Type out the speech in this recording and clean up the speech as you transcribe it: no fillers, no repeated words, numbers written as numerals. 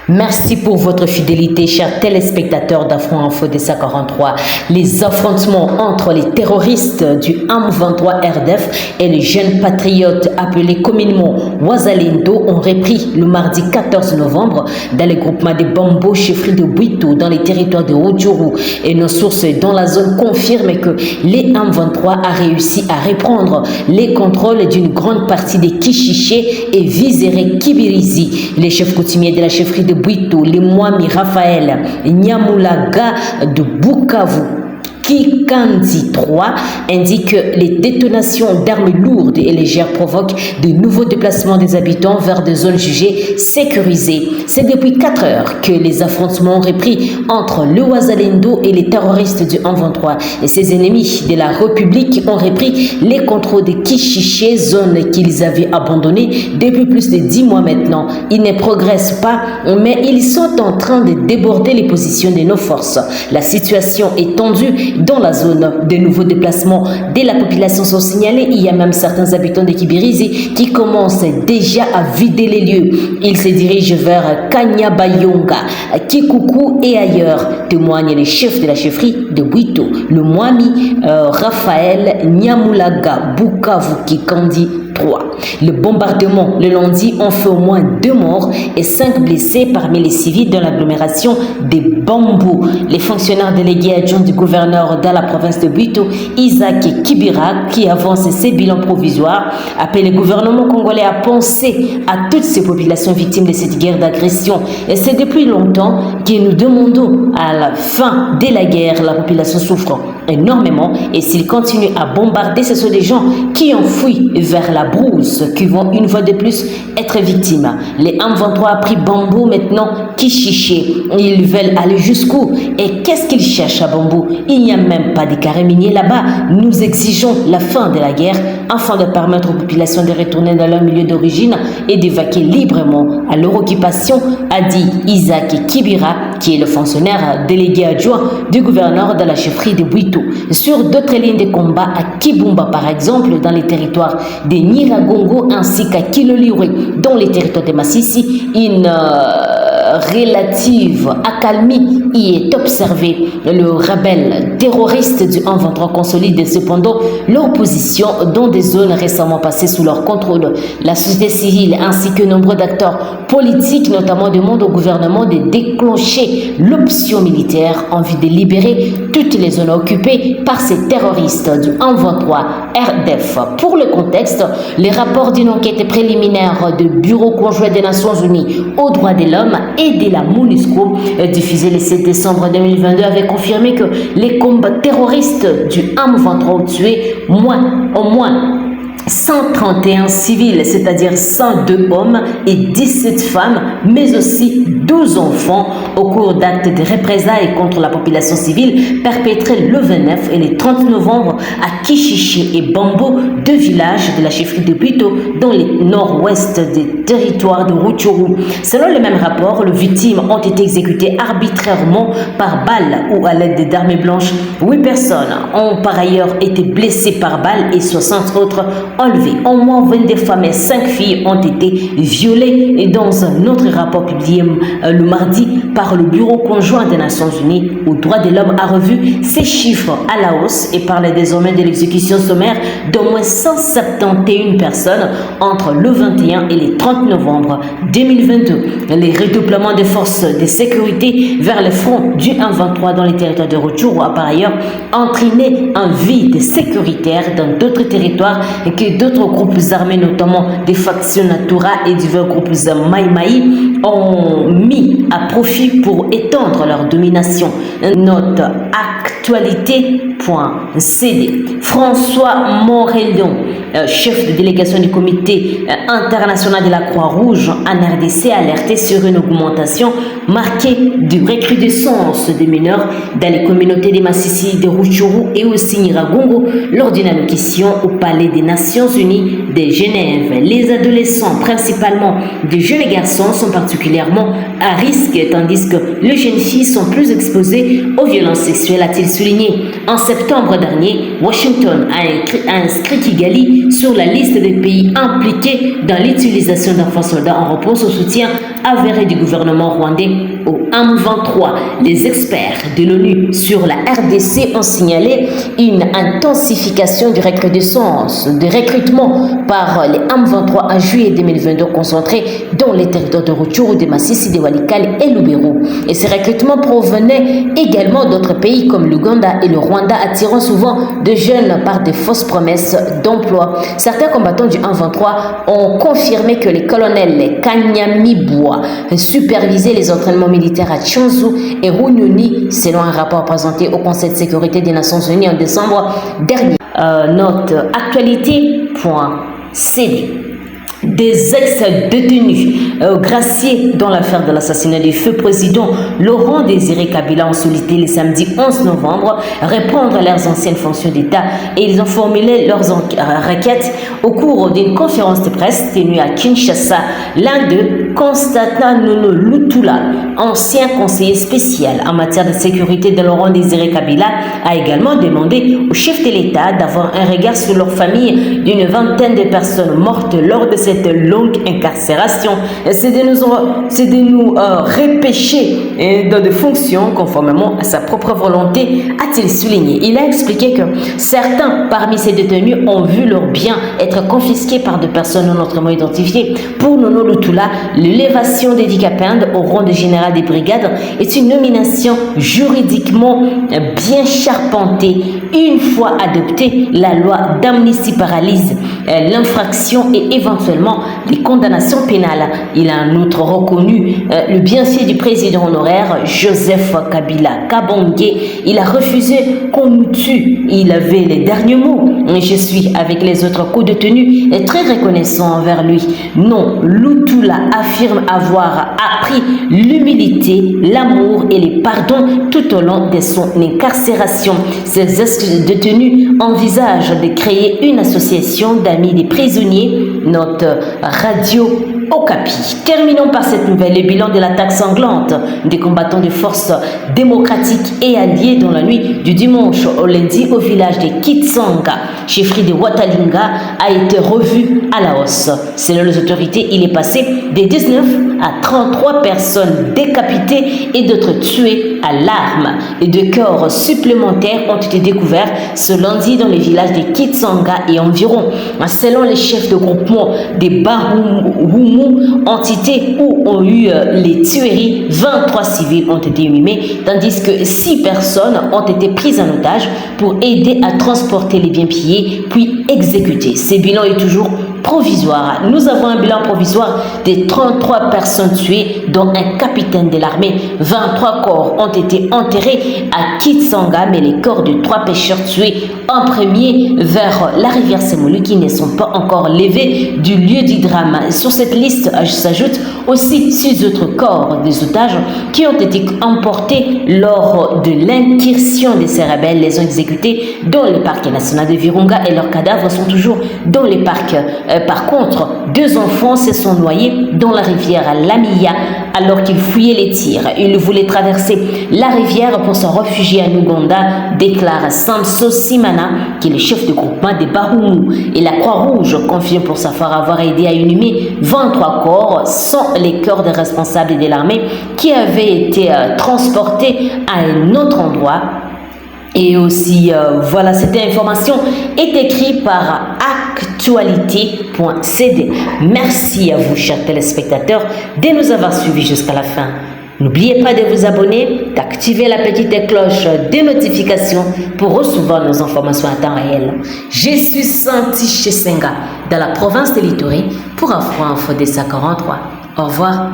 Merci pour votre fidélité, chers téléspectateurs d'Afro Info des 43. Les affrontements entre les terroristes du M23 RDF et les jeunes patriotes appelés communément Wazalendo ont repris le mardi 14 novembre dans le groupement de Bambo, chefferie de Bwito, dans les territoires de Rutshuru. Et nos sources dans la zone confirment que les M23 a réussi à reprendre les contrôles d'une grande partie des Kishiché et Vizere Kibirizi. Les chefs coutumiers de la chefferie de Bwito, les Mwami Raphaël Nyamulaga de Bukavu, Kikandi 3 indique que les détonations d'armes lourdes et légères provoquent de nouveaux déplacements des habitants vers des zones jugées sécurisées. C'est depuis 4 heures que les affrontements ont repris entre le Wazalendo et les terroristes du M23. Et ses ennemis de la République ont repris les contrôles de Kishiché, zone qu'ils avaient abandonnée depuis plus de 10 mois maintenant. Ils ne progressent pas, mais ils sont en train de déborder les positions de nos forces. La situation est tendue dans la zone. De nouveaux déplacements de la population sont signalés. Il y a même certains habitants de Kibirizi qui commencent déjà à vider les lieux. Ils se dirigent vers Kanyabayonga, Kikuku et ailleurs, témoignent les chefs de la chefferie de Bwito, le Mwami Raphaël Nyamulaga Bukavu Kikandi 3. Le bombardement le lundi ont fait au moins 2 morts et 5 blessés parmi les civils dans l'agglomération des Bambou. Les fonctionnaires délégués adjoints du gouverneur dans la province de Bwito, Isaac Kibira, qui avance ses bilans provisoires, appellent le gouvernement congolais à penser à toutes ces populations victimes de cette guerre d'agression. Et c'est depuis longtemps que nous demandons à la fin de la guerre. La population souffre énormément et s'ils continuent à bombarder, ce sont des gens qui ont fui vers la brousse qui vont une fois de plus être victimes. Les M23 a pris Bambou, maintenant Kishiché. Ils veulent aller jusqu'où? Et qu'est-ce qu'ils cherchent à Bambou? Il n'y a même pas de carré minier là-bas. Nous exigeons la fin de la guerre afin de permettre aux populations de retourner dans leur milieu d'origine et d'évacuer librement à leur occupation, a dit Isaac Kibira, qui est le fonctionnaire délégué adjoint du gouverneur de la chefferie de Bwito. Sur d'autres lignes de combat à Kibumba, par exemple, dans les territoires de Nyiragongo ainsi qu'à Kiloliwe, dans les territoires de Massissi, une relative accalmie y est observée. Le rebelle terroriste du M23 consolide cependant leur position dans des zones récemment passées sous leur contrôle. La société civile ainsi que nombreux d'acteurs politiques notamment demandent au gouvernement de déclencher l'option militaire en vue de libérer toutes les zones occupées par ces terroristes du M23 RDF. Pour le contexte, les rapports d'une enquête préliminaire du Bureau conjoint des Nations Unies aux droits de l'homme et de la MONUSCO diffusé le 7 décembre 2022 avait confirmé que les combats terroristes du M23 ont tué au moins 131 civils, c'est-à-dire 102 hommes et 17 femmes, mais aussi 12 enfants au cours d'actes de représailles contre la population civile perpétrés le 29 et le 30 novembre à Kishiché et Bambo, 2 villages de la chefferie de Bwito dans le nord-ouest des territoires de Rutshuru. Selon le même rapport, les victimes ont été exécutées arbitrairement par balle ou à l'aide d'armes blanches. 8 personnes ont par ailleurs été blessées par balle et 60 autres enlevées. Au moins 22 femmes et 5 filles ont été violées. Et dans un autre rapport publié le mardi par le Bureau conjoint des Nations Unies aux droits de l'homme a revu ces chiffres à la hausse et parle désormais de l'exécution sommaire d'au moins 171 personnes entre le 21 et le 30 novembre 2022. Les redoublements des forces de sécurité vers le front du M23 dans les territoires de Rutshuru a par ailleurs entraîné un vide sécuritaire dans d'autres territoires et que d'autres groupes armés, notamment des factions Natura et divers groupes Mai Mai, ont mis à profit pour étendre leur domination. Note actualité.cd. François Morellon, chef de délégation du comité international de la Croix-Rouge en RDC, a alerté sur une augmentation marquée de recrudescence des mineurs dans les communautés des Massissi, de Rutshuru et aussi Nyiragongo lors d'une allocution au Palais des Nations Unies de Genève. Les adolescents, principalement des jeunes garçons, sont particulièrement à risque, tandis que les jeunes filles sont plus exposées aux violences sexuelles, a-t-il souligné. En septembre dernier, Washington a inscrit Kigali sur la liste des pays impliqués dans l'utilisation d'enfants soldats en réponse au soutien avéré du gouvernement rwandais au M23. Les experts de l'ONU sur la RDC ont signalé une intensification du recrutement par les M23 en juillet 2022 concentrés dans les territoires de Rutshuru, de Masisi, de Walikale et Lubero. Et ces recrutements provenaient également d'autres pays comme l'Ouganda et le Rwanda, attirant souvent de jeunes par de fausses promesses d'emploi. Certains combattants du M23 ont confirmé que les colonels Kanyamibwa supervisaient les entraînements militaires à Tchanzu et Runyoni, selon un rapport présenté au Conseil de sécurité des Nations Unies en décembre dernier. Note actualité.cd. Des ex-détenus graciés dans l'affaire de l'assassinat du feu président Laurent Désiré Kabila ont sollicité le samedi 11 novembre répondre à leurs anciennes fonctions d'État et ils ont formulé leurs requêtes au cours d'une conférence de presse tenue à Kinshasa. L'un d'eux, Constantin Nono Lutula, ancien conseiller spécial en matière de sécurité de Laurent Désiré Kabila, a également demandé au chef de l'État d'avoir un regard sur leur famille d'une vingtaine de personnes mortes lors de cette longue incarcération. C'est de nous repêcher dans des fonctions conformément à sa propre volonté, a-t-il souligné. Il a expliqué que certains parmi ces détenus ont vu leurs biens être confisqués par des personnes non autrement identifiées. Pour Nono Lutula, l'élévation des Dikapindes au rang de général des brigades est une nomination juridiquement bien charpentée. Une fois adoptée, la loi d'amnistie paralyse l'infraction et éventuellement les condamnations pénales. Il a en outre reconnu le bienfait du président honoraire Joseph Kabila Kabongé. Il a refusé qu'on nous tue. Il avait les derniers mots. Je suis avec les autres co-détenus et très reconnaissant envers lui. Non, Lutula affirme avoir appris l'humilité, l'amour et les pardons tout au long de son incarcération. Ces ex-détenus envisagent de créer une association d'amis des prisonniers. Notre radio Okapi. Terminons par cette nouvelle, le bilan de l'attaque sanglante des combattants de forces démocratiques et alliés dans la nuit du dimanche au lundi au village de Kitsanga, chefferie de Watalinga, a été revu à la hausse. Selon les autorités, il est passé de 19 à 33 personnes décapitées et d'autres tuées à l'arme. Et deux corps supplémentaires ont été découverts ce lundi dans les villages de Kitsanga et environ. Selon les chefs de groupement des Bahumu, entité où ont eu les tueries, 23 civils ont été inhumés, tandis que 6 personnes ont été prises en otage pour aider à transporter les biens pillés, puis exécutés. Ce bilan est toujours provisoire. Nous avons un bilan provisoire de 33 personnes tuées, dont un capitaine de l'armée. 23 corps ont été enterrés à Kitsanga, mais les corps de 3 pêcheurs tués en premier vers la rivière Semolu qui ne sont pas encore levés du lieu du drame. Sur cette liste s'ajoutent aussi 6 autres corps des otages qui ont été emportés lors de l'incursion de ces rebelles. Les ont exécutés dans le parc national de Virunga et leurs cadavres sont toujours dans les parcs. Par contre, 2 enfants se sont noyés dans la rivière Lamia alors qu'ils fouillaient les tirs. Ils voulaient traverser la rivière pour se réfugier en Ouganda, déclare Samso Simana, qui est le chef de groupement des Bahumu. Et la Croix-Rouge confirme pour savoir avoir aidé à inhumer 23 corps sans les corps des responsables de l'armée qui avaient été transportés à un autre endroit. Et aussi, voilà, cette information est écrite par actualité.cd. Merci à vous, chers téléspectateurs, de nous avoir suivis jusqu'à la fin. N'oubliez pas de vous abonner, d'activer la petite cloche de notification pour recevoir nos informations à temps réel. Je suis Santi Chesenga, dans la province de l'Ituri, pour Afro Info des 43. Au revoir.